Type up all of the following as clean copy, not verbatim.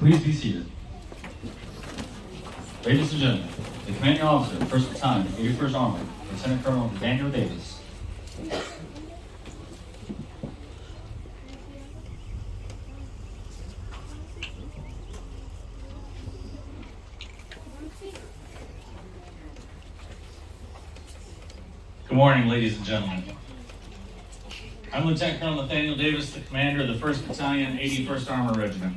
Please be seated. Ladies and gentlemen, the commanding officer, 1st Battalion, 81st Armored, Lieutenant Colonel Daniel Davis. Good morning, ladies and gentlemen. I'm Lieutenant Colonel Nathaniel Davis, the commander of the 1st Battalion, 81st Armored Regiment.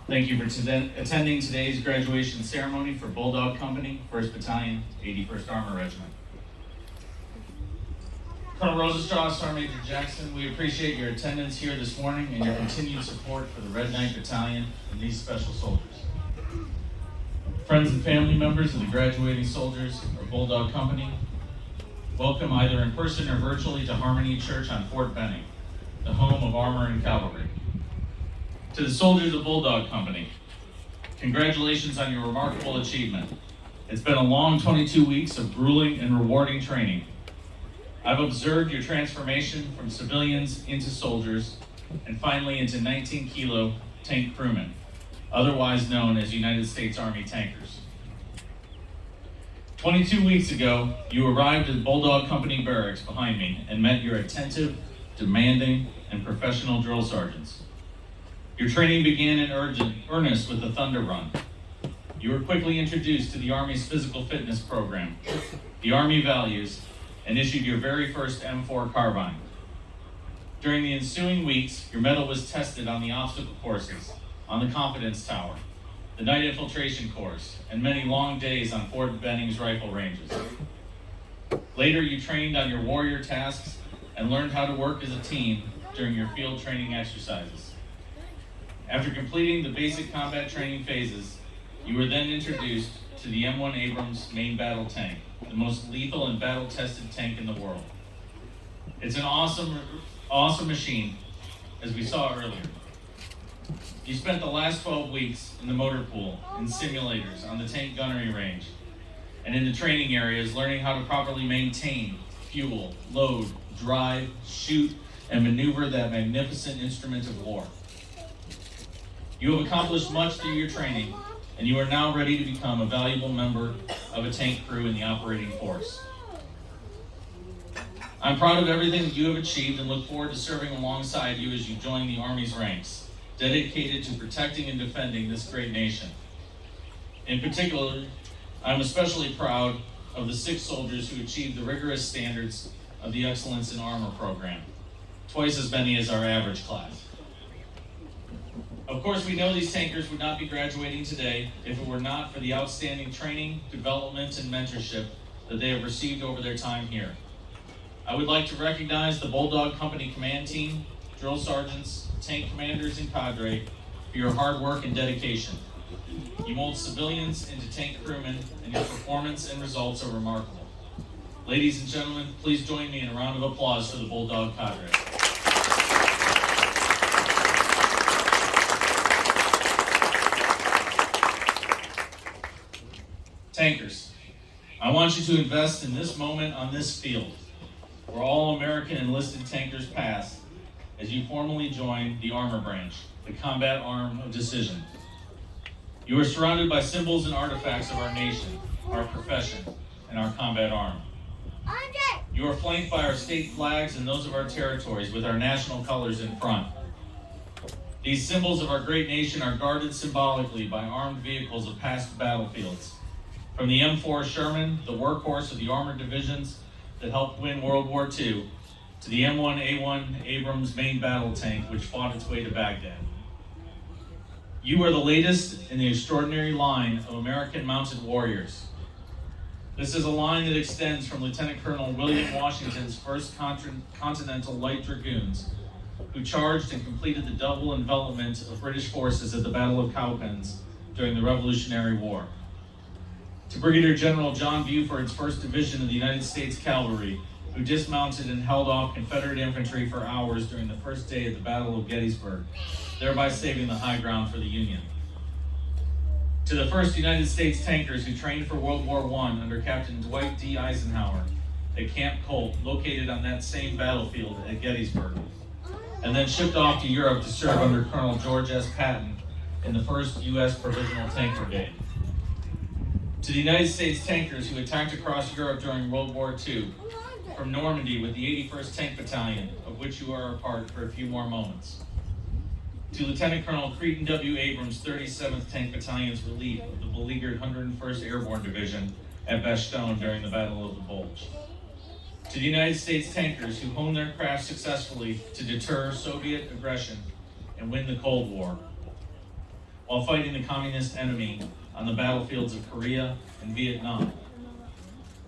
Thank you for attending today's graduation ceremony for Bulldog Company, 1st Battalion, 81st Armored Regiment. Colonel Rosenstraw, Sergeant Major Jackson, we appreciate your attendance here this morning and your continued support for the Red Knight Battalion and these special soldiers. Friends and family members of the graduating soldiers of Bulldog Company, welcome either in person or virtually to Harmony Church on Fort Benning, the home of Armor and Cavalry. To the soldiers of Bulldog Company, congratulations on your remarkable achievement. It's been a long 22 weeks of grueling and rewarding training. I've observed your transformation from civilians into soldiers, and finally into 19-kilo tank crewmen, otherwise known as United States Army tankers. 22 weeks ago, you arrived at Bulldog Company barracks behind me and met your attentive, demanding, and professional drill sergeants. Your training began in earnest with the Thunder Run. You were quickly introduced to the Army's physical fitness program, the Army values, and issued your very first M4 carbine. During the ensuing weeks, your mettle was tested on the obstacle courses, on the confidence tower, the night infiltration course, and many long days on Fort Benning's rifle ranges. Later, you trained on your warrior tasks and learned how to work as a team during your field training exercises. After completing the basic combat training phases, you were then introduced to the M1 Abrams main battle tank, the most lethal and battle-tested tank in the world. It's an awesome machine, as we saw earlier. You spent the last 12 weeks in the motor pool, in simulators, on the tank gunnery range, and in the training areas, learning how to properly maintain, fuel, load, drive, shoot, and maneuver that magnificent instrument of war. You have accomplished much through your training, and you are now ready to become a valuable member of a tank crew in the operating force. I'm proud of everything that you have achieved and look forward to serving alongside you as you join the Army's ranks, dedicated to protecting and defending this great nation. In particular, I'm especially proud of the 6 soldiers who achieved the rigorous standards of the Excellence in Armor program, twice as many as our average class. Of course, we know these tankers would not be graduating today if it were not for the outstanding training, development, and mentorship that they have received over their time here. I would like to recognize the Bulldog Company command team, drill sergeants, tank commanders, and cadre for your hard work and dedication. You mold civilians into tank crewmen, and your performance and results are remarkable. Ladies and gentlemen, please join me in a round of applause for the Bulldog cadre. Tankers, I want you to invest in this moment on this field, where all American enlisted tankers pass, as you formally join the Armor Branch, the combat arm of decision. You are surrounded by symbols and artifacts of our nation, our profession, and our combat arm. You are flanked by our state flags and those of our territories with our national colors in front. These symbols of our great nation are guarded symbolically by armed vehicles of past battlefields. From the M4 Sherman, the workhorse of the armored divisions that helped win World War II, to the M1A1 Abrams main battle tank, which fought its way to Baghdad. You are the latest in the extraordinary line of American mounted warriors. This is a line that extends from Lieutenant Colonel William Washington's 1st Continental Light Dragoons, who charged and completed the double envelopment of British forces at the Battle of Cowpens during the Revolutionary War, to Brigadier General John Buford's 1st Division of the United States Cavalry, who dismounted and held off Confederate infantry for hours during the first day of the Battle of Gettysburg, thereby saving the high ground for the Union. To the 1st United States tankers who trained for World War I under Captain Dwight D. Eisenhower at Camp Colt, located on that same battlefield at Gettysburg, and then shipped off to Europe to serve under Colonel George S. Patton in the 1st U.S. Provisional Tank Brigade. To the United States tankers who attacked across Europe during World War II, from Normandy with the 81st Tank Battalion, of which you are a part for a few more moments. To Lieutenant Colonel Cretan W. Abrams' 37th Tank Battalion's relief of the beleaguered 101st Airborne Division at Bastogne during the Battle of the Bulge. To the United States tankers who honed their craft successfully to deter Soviet aggression and win the Cold War, while fighting the communist enemy on the battlefields of Korea and Vietnam.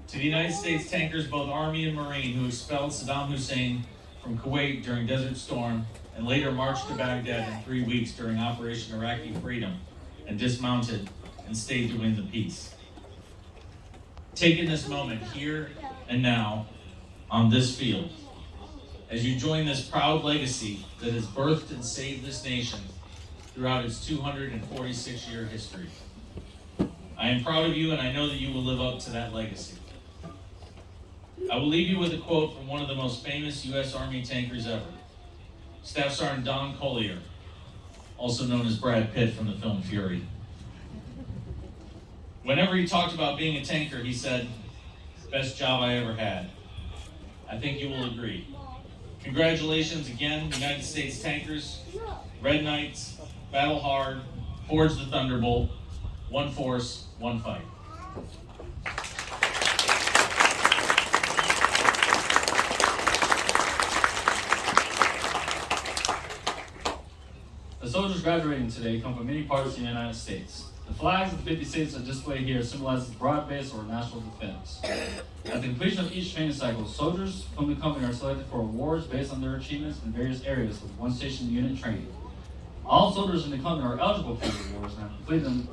To the United States tankers, both Army and Marine, who expelled Saddam Hussein from Kuwait during Desert Storm and later marched to Baghdad in 3 weeks during Operation Iraqi Freedom and dismounted and stayed to win the peace. Take in this moment here and now on this field as you join this proud legacy that has birthed and saved this nation throughout its 246-year history. I am proud of you, and I know that you will live up to that legacy. I will leave you with a quote from one of the most famous U.S. Army tankers ever, Staff Sergeant Don Collier, also known as Brad Pitt from the film Fury. Whenever he talked about being a tanker, he said, "Best job I ever had." I think you will agree. Congratulations again, United States tankers, Red Knights, battle hard, forge the Thunderbolt, one force, one fight. The soldiers graduating today come from many parts of the United States. The flags of the 50 states are displayed here symbolize the broad base or national defense. At the completion of each training cycle, soldiers from the company are selected for awards based on their achievements in various areas with one station unit training. All soldiers in the company are eligible for the awards and have completed them